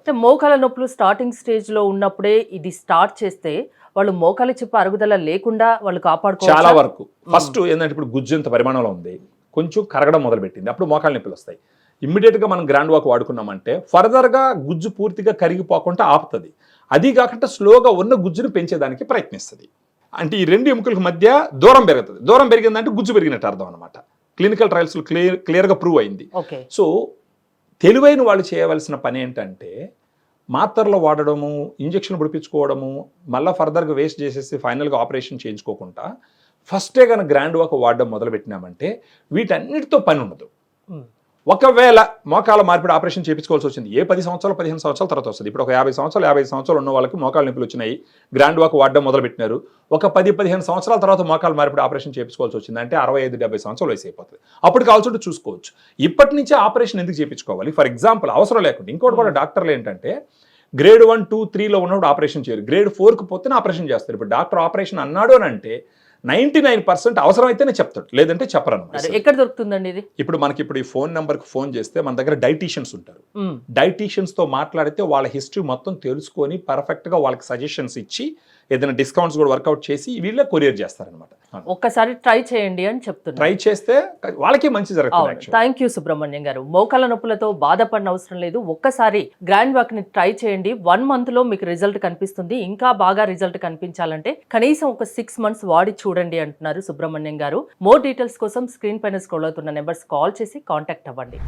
అంటే మోకాల నొప్పులు స్టార్టింగ్ స్టేజ్లో ఉన్నప్పుడే ఇది స్టార్ట్ చేస్తే వాళ్ళు మోకాలి చిప్ప అరుగుదల లేకుండా వాళ్ళు కాపాడుకోవచ్చు. చాలా వరకు ఫస్ట్ ఏంటంటే ఇప్పుడు గుజ్జు ఇంత పరిమాణంలో ఉంది, కొంచెం కరగడం మొదలుపెట్టింది, అప్పుడు మోకాలు నొప్పులు వస్తాయి. ఇమ్మీడియట్గా మనం గ్రాండ్ వాక్ వాడుకున్నామంటే ఫర్దర్గా గుజ్జు పూర్తిగా కరిగిపోకుండా ఆపుతుంది. అది కాకుండా స్లోగా ఉన్న గుజ్జును పెంచేదానికి ప్రయత్నిస్తుంది. అంటే ఈ రెండు ఎముకలకు మధ్య దూరం పెరుగుతుంది. దూరం పెరిగిందంటే గుజ్జు పెరిగినట్టు అర్థం అనమాట. క్లినికల్ ట్రయల్స్లో క్లియర్గా ప్రూవ్ అయింది. సో తెలివైన వాళ్ళు చేయవలసిన పని ఏంటంటే మాత్రలు వాడడము, ఇంజక్షన్ పొడిపించుకోవడము, మళ్ళీ ఫర్దర్గా వేస్ట్ చేసేసి ఫైనల్గా ఆపరేషన్ చేయించుకోకుండా ఫస్టే కనుక గ్రాండ్ వాక్ వాడడం మొదలుపెట్టినామంటే వీటన్నిటితో పని ఉండదు. ఒకవేళ మోకాల మార్పిడి ఆపరేషన్ చేయించుకోవాల్సి వచ్చింది, ఏ 10 సంవత్సరాలు 15 సంవత్సరాల తర్వాత వస్తుంది. ఇప్పుడు ఒక 50 సంవత్సరాలు 55 సంవత్సరాలు ఉన్న వాళ్ళకి మోకాలు నొప్పులు వచ్చినాయి, గ్రాండ్ వాక్ వాడడం మొదలుపెట్టినారు. ఒక 10-15 సంవత్సరాల తర్వాత మోకాల మార్పిడి ఆపరేషన్ చేయించుకోవాల్సి వచ్చింది అంటే 65-70 సంవత్సరాలు వయసు అయిపోతుంది. అప్పుడు కావాల్సి చూసుకోవచ్చు. ఇప్పటి నుంచే ఆపరేషన్ ఎందుకు చేయించుకోవాలి? ఫర్ ఎగ్జాంపుల్ అవసరం లేకుండా ఇంకోటి కూడా డాక్టర్లు ఏంటంటే గ్రేడ్ 1, 2, 3లో ఉన్నప్పుడు ఆపరేషన్ చేయరు, గ్రేడ్ 4కు పోతేనే ఆపరేషన్ చేస్తారు. ఇప్పుడు డాక్టర్ ఆపరేషన్ అన్నాడు అని అంటే 99% అవసరమైతేనే చెప్తాడు, లేదంటే చెప్పరన్నమాట. ఎక్కడ దొరుకుతుందండి ఇది? ఇప్పుడు మనకి ఇప్పుడు ఈ ఫోన్ నెంబర్కి ఫోన్ చేస్తే మన దగ్గర డైటీషియన్స్ ఉంటారు. డైటీషియన్స్తో మాట్లాడితే వాళ్ళ హిస్టరీ మొత్తం తెలుసుకొని పర్ఫెక్ట్గా వాళ్ళకి సజెషన్స్ ఇచ్చి ఏదైనా డిస్కౌంట్స్ కూడా వర్కౌట్ చేసి వీళ్ళే కొరియర్ చేస్తారనమాట. ఒక్కసారి ట్రై చేయండి అని చెప్తున్నారు. ట్రై చేస్తే వాళ్ళకి మంచి జరుగుతుంది. థ్యాంక్ యూ సుబ్రహ్మణ్యం గారు. మోకాల నొప్పులతో బాధపడిన అవసరం లేదు, ఒక్కసారి గ్రాండ్ వాక్ ని ట్రై చేయండి. 1 month లో మీకు రిజల్ట్ కనిపిస్తుంది. ఇంకా బాగా రిజల్ట్ కనిపించాలంటే కనీసం ఒక 6 months వాడి చూడండి అంటున్నారు సుబ్రహ్మణ్యం గారు. మోర్ డీటెయిల్స్ కోసం స్క్రీన్ పైన స్క్రోల్ అవుతున్న నెంబర్స్ కాల్ చేసి కాంటాక్ట్ అవ్వండి.